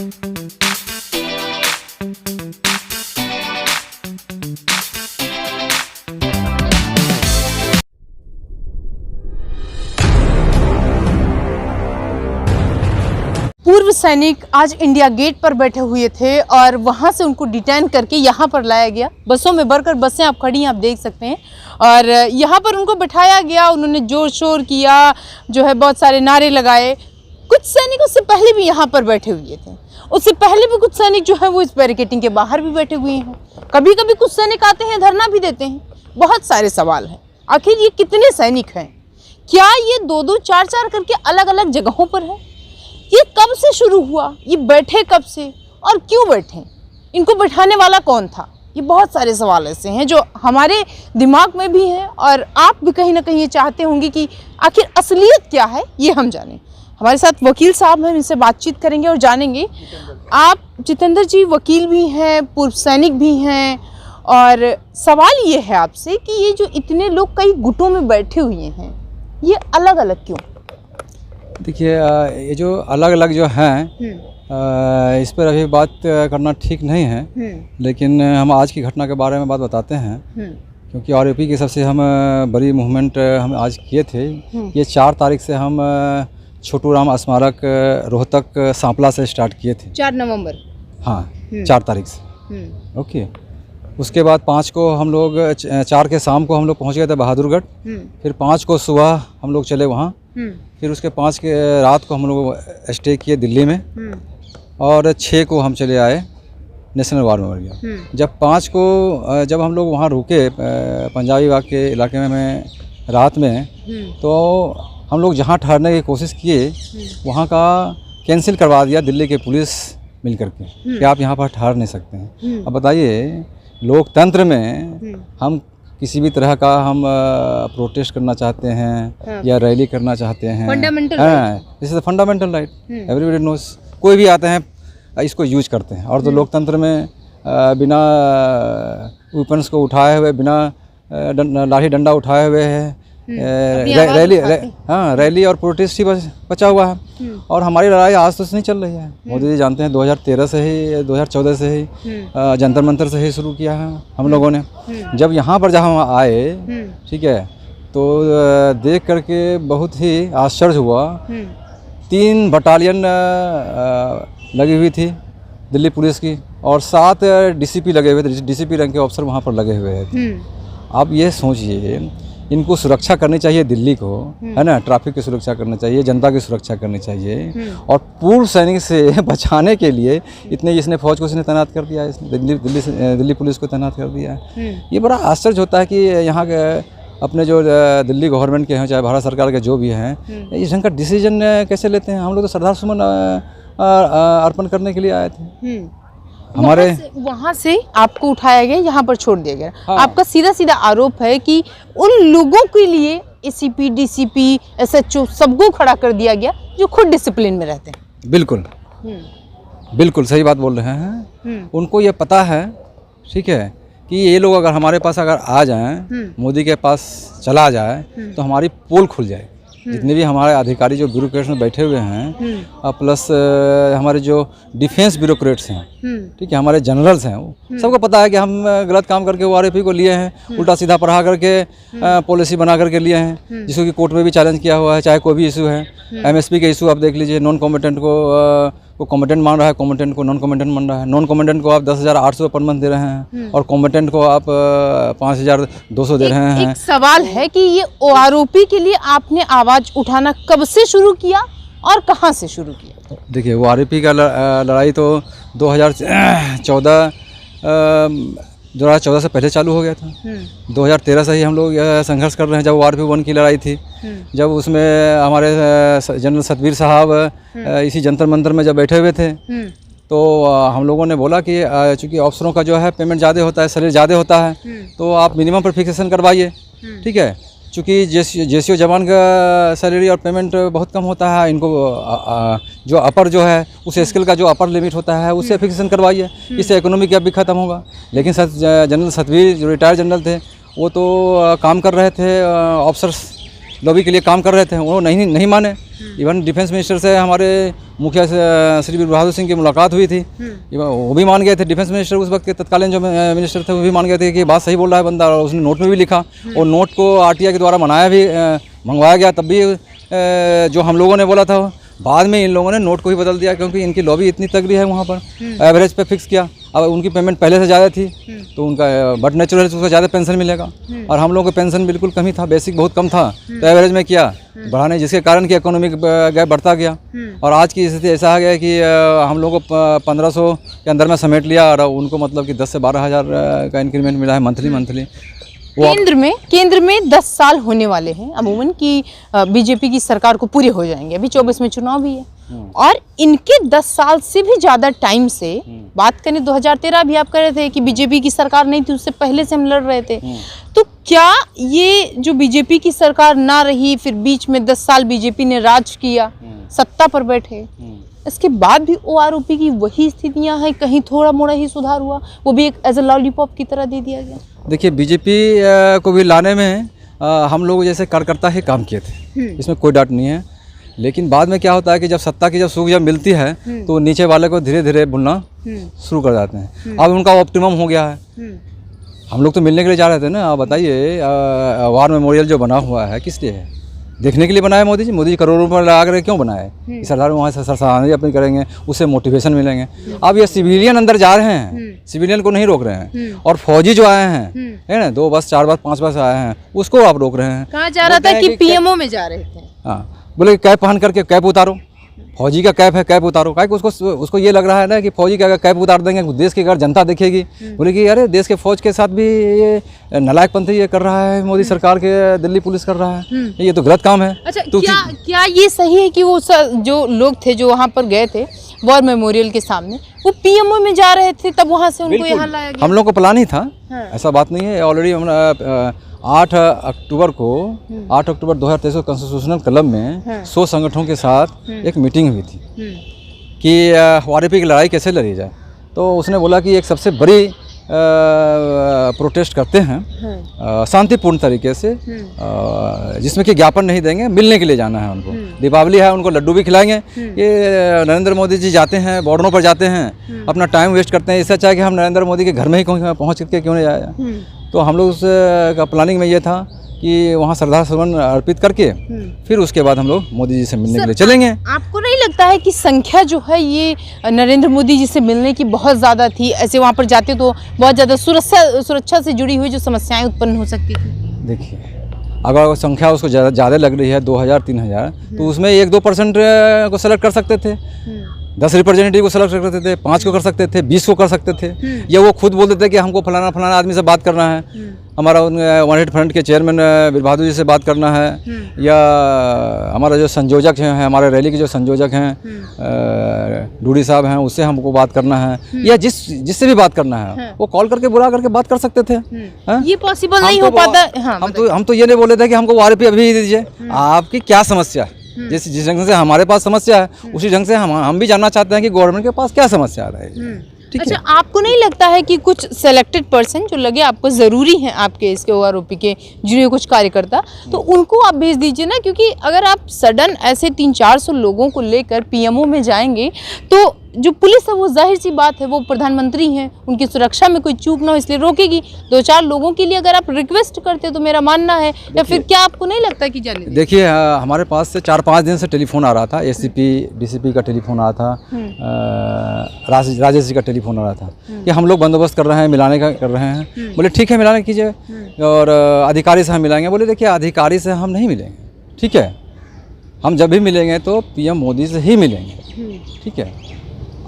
पूर्व सैनिक आज इंडिया गेट पर बैठे हुए थे और वहां से उनको डिटेन करके यहाँ पर लाया गया। बसों में भरकर बसें आप खड़ी हैं, आप देख सकते हैं। और यहाँ पर उनको बैठाया गया, उन्होंने जोर शोर किया, जो है बहुत सारे नारे लगाए। कुछ सैनिक उससे पहले भी यहाँ पर बैठे हुए थे, उससे पहले भी कुछ सैनिक जो है वो इस बैरिकेडिंग के बाहर भी बैठे हुए हैं। कभी कभी कुछ सैनिक आते हैं, धरना भी देते हैं। बहुत सारे सवाल हैं, आखिर ये कितने सैनिक हैं? क्या ये 2-2, 4-4 करके अलग अलग जगहों पर है? ये कब से शुरू हुआ? ये बैठे कब से और क्यों बैठे? इनको बैठाने वाला कौन था? ये बहुत सारे सवाल ऐसे हैं जो हमारे दिमाग में भी हैं और आप भी कहीं ना कहीं ये चाहते होंगे कि आखिर असलियत क्या है, ये हम जानें। हमारे साथ वकील साहब हैं, इनसे बातचीत करेंगे और जानेंगे। आप जितेंद्र जी वकील भी हैं, पूर्व सैनिक भी हैं, और सवाल ये है आपसे कि ये जो इतने लोग कई गुटों में बैठे हुए हैं, ये अलग अलग क्यों? देखिए, ये जो अलग अलग जो हैं, इस पर अभी बात करना ठीक नहीं है, लेकिन हम आज की घटना के बारे में बात बताते हैं, क्योंकि आरओपी की सबसे हम बड़ी मूवमेंट हम आज किए थे। ये 4 तारीख से हम छोटू राम स्मारक रोहतक सांपला से स्टार्ट किए थे। 4 नवंबर। हाँ, 4 तारीख से। ओके, उसके बाद 5 को हम लोग 4 के शाम को हम लोग पहुँच गए थे बहादुरगढ़। फिर 5 को सुबह हम लोग चले वहाँ। फिर उसके 5 के रात को हम लोग स्टे किए दिल्ली में, और 6 को हम चले आए नेशनल वार मेमोरियल। जब 5 को जब हम लोग वहाँ रुके पंजाबी बाग के इलाके में रात में, तो हम लोग जहाँ ठहरने की कोशिश किए वहाँ का कैंसिल करवा दिया दिल्ली के पुलिस मिल करके कि आप यहाँ पर ठहर नहीं सकते हैं। अब बताइए, लोकतंत्र में हम किसी भी तरह का हम प्रोटेस्ट करना चाहते हैं या रैली करना चाहते हैं, fundamental this is the fundamental right, everybody knows. कोई भी आते हैं इसको यूज करते हैं। और तो लोकतंत्र में बिना वेपन्स को उठाए हुए, बिना लाठी डंडा उठाए हुए है रैली और प्रोटेस्ट ही बचा हुआ है। और हमारी लड़ाई आज तो नहीं चल रही है। मोदी जी जानते हैं 2013 से ही, 2014 से ही जंतर मंतर से ही शुरू किया है हम लोगों ने। जब यहाँ पर जब हम आए, ठीक है, तो देख करके बहुत ही आश्चर्य हुआ। 3 बटालियन लगी हुई थी दिल्ली पुलिस की, और 7 डीसीपी लगे हुए थे, डीसीपी रैंक के ऑफिसर वहाँ पर लगे हुए थे। आप ये सोचिए, इनको सुरक्षा करनी चाहिए दिल्ली को, है ना, ट्रैफिक की सुरक्षा करनी चाहिए, जनता की सुरक्षा करनी चाहिए, और पूर्व सैनिक से बचाने के लिए इसने फौज को इसने तैनात कर दिया है, इसने दिल्ली पुलिस को तैनात कर दिया है। ये बड़ा आश्चर्य होता है कि यहाँ के अपने जो दिल्ली गवर्नमेंट के हैं, चाहे भारत सरकार के जो भी हैं, इस ढंग का डिसीजन कैसे लेते हैं? हम लोग तो श्रद्धासुमन अर्पण करने के लिए आए थे। हमारे वहाँ से आपको उठाया गया, यहाँ पर छोड़ दिया गया। हाँ। आपका सीधा सीधा आरोप है कि उन लोगों के लिए एसीपी, डीसीपी, एसएचओ सबको खड़ा कर दिया गया जो खुद डिसिप्लिन में रहते हैं। बिल्कुल बिल्कुल सही बात बोल रहे हैं। उनको ये पता है, ठीक है, कि ये लोग अगर हमारे पास अगर आ जाएं, मोदी के पास चला जाए, तो हमारी पोल खुल जाए। जितने भी हमारे अधिकारी जो ब्यूरोक्रेट्स में बैठे हुए हैं, प्लस हमारे जो डिफेंस ब्यूरोक्रेट्स हैं, ठीक है, हमारे जनरल्स हैं, सबको पता है कि हम गलत काम करके वो आरओपी को लिए हैं, उल्टा सीधा पढ़ा करके पॉलिसी बना करके लिए हैं, जिसको कि कोर्ट में भी चैलेंज किया हुआ है। चाहे कोई भी इशू है, एमएसपी के इशू आप देख लीजिए, नॉन कॉम्पिटेंट को कॉम्पिटेंट मान रहा है, कॉम्पिटेंट को नॉन कॉम्पिटेंट मान रहा है। नॉन कॉम्पिटेंट को आप 10,800 पर मंथ दे रहे हैं, और कॉम्पिटेंट को आप 5,200 दे रहे हैं। एक सवाल है कि ये आरोपी के लिए आपने आवाज उठाना कब से शुरू किया और कहां से शुरू किया? देखिए, वो आरओपी का लड़ाई तो 2014 से पहले चालू हो गया था। 2013 से ही हम लोग संघर्ष कर रहे हैं। जब वो आरपी 1 की लड़ाई थी, जब उसमें हमारे जनरल सतवीर साहब इसी जंतर मंतर में जब बैठे हुए थे, तो हम लोगों ने बोला कि चूँकि अफसरों का जो है पेमेंट ज़्यादा होता है, सैलरी ज़्यादा होता है, तो आप मिनिमम पर फिक्सेशन करवाइए, ठीक है। चूँकि जेसीओ जवान का सैलरी और पेमेंट बहुत कम होता है, इनको जो अपर जो है उस स्केल का जो अपर लिमिट होता है उससे फिक्सेशन करवाइए, इससे इकोनॉमी गैप भी ख़त्म होगा। लेकिन जनरल सतवीर जो रिटायर्ड जनरल थे, वो तो काम कर रहे थे, ऑफिसर्स लॉबी के लिए काम कर रहे थे, वो नहीं माने। इवन डिफेंस मिनिस्टर से हमारे मुखिया श्री वीर बहादुर सिंह की मुलाकात हुई थी, वो भी मान गए थे। डिफेंस मिनिस्टर उस वक्त के तत्कालीन जो मिनिस्टर थे वो भी मान गए थे कि बात सही बोल रहा है बंदा, और उसने नोट में भी लिखा, और नोट को आरटीआई के द्वारा मंगवाया गया। तब भी जो हम लोगों ने बोला था, बाद में इन लोगों ने नोट को ही बदल दिया, क्योंकि इनकी लॉबी इतनी तगड़ी है वहाँ पर, एवरेज पे फिक्स किया। अब उनकी पेमेंट पहले से ज़्यादा थी, तो उनका बट नेचुरल उसको ज़्यादा पेंशन मिलेगा, और हम लोगों को पेंशन बिल्कुल कम ही था, बेसिक बहुत कम था, तो एवरेज में किया बढ़ाने, जिसके कारण कि इकोनॉमिक गैप बढ़ता गया। और आज की स्थिति ऐसा आ गया कि हम लोग को 1500 के अंदर में समेट लिया, और उनको मतलब कि 10 से 12 हज़ार का इंक्रीमेंट मिला है मंथली। केंद्र में 10 साल होने वाले हैं अमूमन कि बीजेपी की सरकार को पूरे हो जाएंगे। अभी 24 में चुनाव भी है, और इनके 10 साल से भी ज़्यादा टाइम से बात करें, 2013 भी आप कह रहे थे कि बीजेपी की सरकार नहीं थी, उससे पहले से हम लड़ रहे थे। तो क्या ये जो बीजेपी की सरकार ना रही, फिर बीच में 10 साल बीजेपी ने राज किया, सत्ता पर बैठे, इसके बाद भी ओआरओपी की वही स्थितियां हैं, कहीं थोड़ा मोड़ा ही सुधार हुआ, वो भी एक एज ए लॉलीपॉप की तरह दे दिया गया? देखिए, बीजेपी को भी लाने में हम लोग जैसे कार्यकर्ता ही काम किए थे, इसमें कोई डाउट नहीं है। लेकिन बाद में क्या होता है कि जब सत्ता की सुख जब मिलती है, तो नीचे वाले को धीरे धीरे भूलना शुरू कर जाते हैं। अब उनका ऑप्टिमम हो गया है। हम लोग तो मिलने के लिए जा रहे थे ना। आप बताइए, वार मेमोरियल जो बना हुआ है किस लिए है? देखने के लिए बनाया मोदी जी। मोदी जी करोड़ों रुपये लगा कर क्यों बनाए? सरदार वहाँ से सरसानी अपनी करेंगे, उससे मोटिवेशन मिलेंगे। अब ये सिविलियन अंदर जा रहे हैं, सिविलियन को नहीं रोक रहे हैं, और फौजी जो आए हैं, है ना, 2 बस 4 बस 5 बस आए हैं, उसको आप रोक रहे हैं। कहा जा रहा था कि पीएमओ में जा रहे थे। हाँ, बोले कैप पहन करके कैप उतारो, फौजी का कैप है, कैप उतारो। क्या उसको ये लग रहा है ना कि फौजी का कैप उतार देंगे देश की अगर जनता देखेगी, बोले कि अरे देश के फौज के साथ भी ये नालायकपंथी ये कर रहा है, मोदी सरकार के दिल्ली पुलिस कर रहा है, ये तो गलत काम है। अच्छा, तो क्या ये सही है कि वो जो लोग थे जो वहाँ पर गए थे वॉर मेमोरियल के सामने, वो पीएमओ में जा रहे थे, तब वहाँ से उनको यहाँ लाया गया? हम लोग को प्लान ही था, ऐसा बात नहीं है। ऑलरेडी हम 8 अक्टूबर 2023 को कॉन्स्टिट्यूशनल क्लब में 100 संगठनों के साथ एक मीटिंग हुई थी कि ओआरओपी की लड़ाई कैसे लड़ी जाए। तो उसने बोला कि एक सबसे बड़ी प्रोटेस्ट करते हैं शांतिपूर्ण तरीके से, जिसमें कि ज्ञापन नहीं देंगे, मिलने के लिए जाना है उनको। दीपावली है, उनको लड्डू भी खिलाएंगे। ये नरेंद्र मोदी जी जाते हैं, बॉर्डरों पर जाते हैं, अपना टाइम वेस्ट करते हैं। इससे अच्छा है कि हम नरेंद्र मोदी के घर में ही पहुँच के क्यों नहीं आया। तो हम लोग का प्लानिंग में ये था कि वहाँ श्रद्धासुमन अर्पित करके फिर उसके बाद हम लोग मोदी जी से मिलने के लिए चलेंगे। आपको नहीं लगता है कि संख्या जो है ये नरेंद्र मोदी जी से मिलने की बहुत ज़्यादा थी? ऐसे वहाँ पर जाते तो बहुत ज़्यादा सुरक्षा से जुड़ी हुई जो समस्याएं उत्पन्न हो सकती थी। देखिए, अगर संख्या उसको ज़्यादा लग रही है 2000-3000, तो उसमें 1-2% को सेलेक्ट कर सकते थे, 10 रिप्रेजेंटेटिव को सेलेक्ट कर सकते थे, 5 को कर सकते थे, 20 को कर सकते थे, या वो खुद बोलते थे कि हमको फलाना आदमी से बात करना है, हमारा वन हेड फ्रंट के चेयरमैन वीर बहादुर जी से बात करना है, या हमारा जो संयोजक हैं, हमारे रैली के जो संयोजक हैं डूडी साहब हैं, उससे हमको बात करना है, या जिससे भी बात करना है वो कॉल करके बुला करके बात कर सकते थे। ये पॉसिबल नहीं हो पाता। हम तो ये नहीं बोले थे कि हमको ओआरओपी अभी दीजिए। आपकी क्या समस्या है? जिस ढंग से हमारे पास समस्या है, उसी ढंग से हम भी जानना चाहते हैं कि गवर्नमेंट के पास क्या समस्या आ रही है। अच्छा, आपको नहीं लगता है कि कुछ सेलेक्टेड पर्सन जो लगे आपको ज़रूरी हैं आपके इसके ओआरओपी के जुड़े कुछ कार्यकर्ता, तो उनको आप भेज दीजिए ना? क्योंकि अगर आप सडन ऐसे 300-400 लोगों को लेकर पीएमओ में जाएंगे, तो जो पुलिस है वो जाहिर सी बात है, वो प्रधानमंत्री हैं, उनकी सुरक्षा में कोई चूक ना हो इसलिए रोकेगी। 2-4 लोगों के लिए अगर आप रिक्वेस्ट करते हो तो मेरा मानना है, या फिर क्या आपको नहीं लगता कि जाने? देखिए, हमारे पास से 4-5 दिन से टेलीफोन आ रहा था, एससीपी डीसीपी का टेलीफोन आ रहा था, राजेश जी का टेलीफोन आ रहा था कि हम लोग बंदोबस्त कर रहे हैं, मिलाने का कर रहे हैं। बोले ठीक है, मिलाने कीजिए, और अधिकारी से हम मिलाएंगे। बोले देखिए, अधिकारी से हम नहीं मिलेंगे, ठीक है, हम जब भी मिलेंगे तो पीएम मोदी से ही मिलेंगे, ठीक है।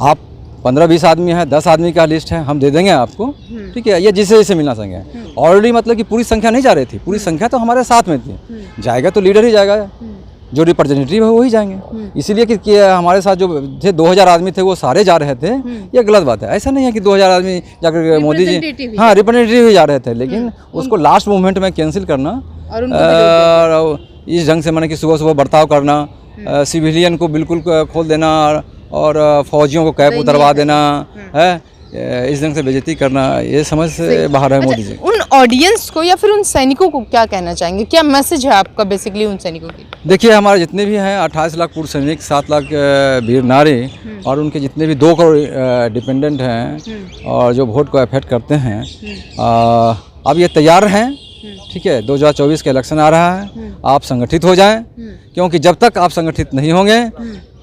आप 15-20 आदमी हैं, 10 आदमी का लिस्ट है, हम दे देंगे आपको, ठीक है, ये जिसे मिलना सकें। ऑलरेडी मतलब कि पूरी संख्या नहीं जा रही थी, पूरी संख्या तो हमारे साथ में थी। जाएगा तो लीडर ही जाएगा, जो रिप्रेजेंटेटिव है वही जाएंगे। इसीलिए कि हमारे साथ जो थे 2000 आदमी थे वो सारे जा रहे थे, ये गलत बात है। ऐसा नहीं है कि 2000 आदमी जाकर मोदी जी, हाँ, रिप्रेजेंटेटिव ही जा रहे थे, लेकिन उसको लास्ट मोमेंट में कैंसिल करना, और इस ढंग से मैंने कि सुबह सुबह बर्ताव करना, सिविलियन को बिल्कुल खोल देना, और फौजियों को कैप उतरवा देना है, इस ढंग से बेइज्जती करना ये समझ से बाहर है मोदी जी। उन ऑडियंस को या फिर उन सैनिकों को क्या कहना चाहेंगे, क्या मैसेज है आपका बेसिकली उन सैनिकों के लिए? देखिए हमारे जितने भी हैं 28 लाख पूर्व सैनिक, 7 लाख वीर नारी और उनके जितने भी 2 करोड़ डिपेंडेंट हैं और जो वोट को अफेक्ट करते हैं, अब ये तैयार हैं, ठीक है। 2024 का इलेक्शन आ रहा है, आप संगठित हो जाएं, क्योंकि जब तक आप संगठित नहीं होंगे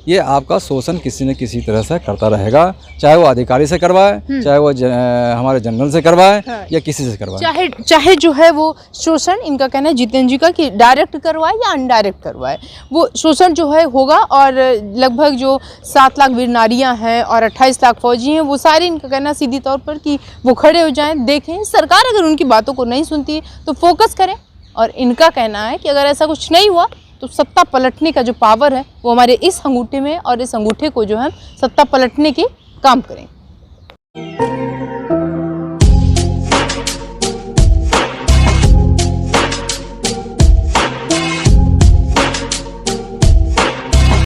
ये आपका शोषण किसी न किसी तरह से करता रहेगा, चाहे वो अधिकारी से करवाए, चाहे वो हमारे जनरल से करवाए, या किसी से करवाए, चाहे जो है वो शोषण, इनका कहना है जितेंद्र जी का कि डायरेक्ट करवाए या अनडायरेक्ट करवाए, वो शोषण जो है होगा। और लगभग जो 7 लाख वीर नारियाँ हैं और 28 लाख फौजी हैं, वो सारे, इनका कहना सीधी तौर पर कि वो खड़े हो जाएं, देखें सरकार अगर उनकी बातों को नहीं सुनती तो फोकस करें। और इनका कहना है कि अगर ऐसा कुछ नहीं हुआ तो सत्ता पलटने का जो पावर है वो हमारे इस अंगूठे में, और इस अंगूठे को जो है सत्ता पलटने के काम करें।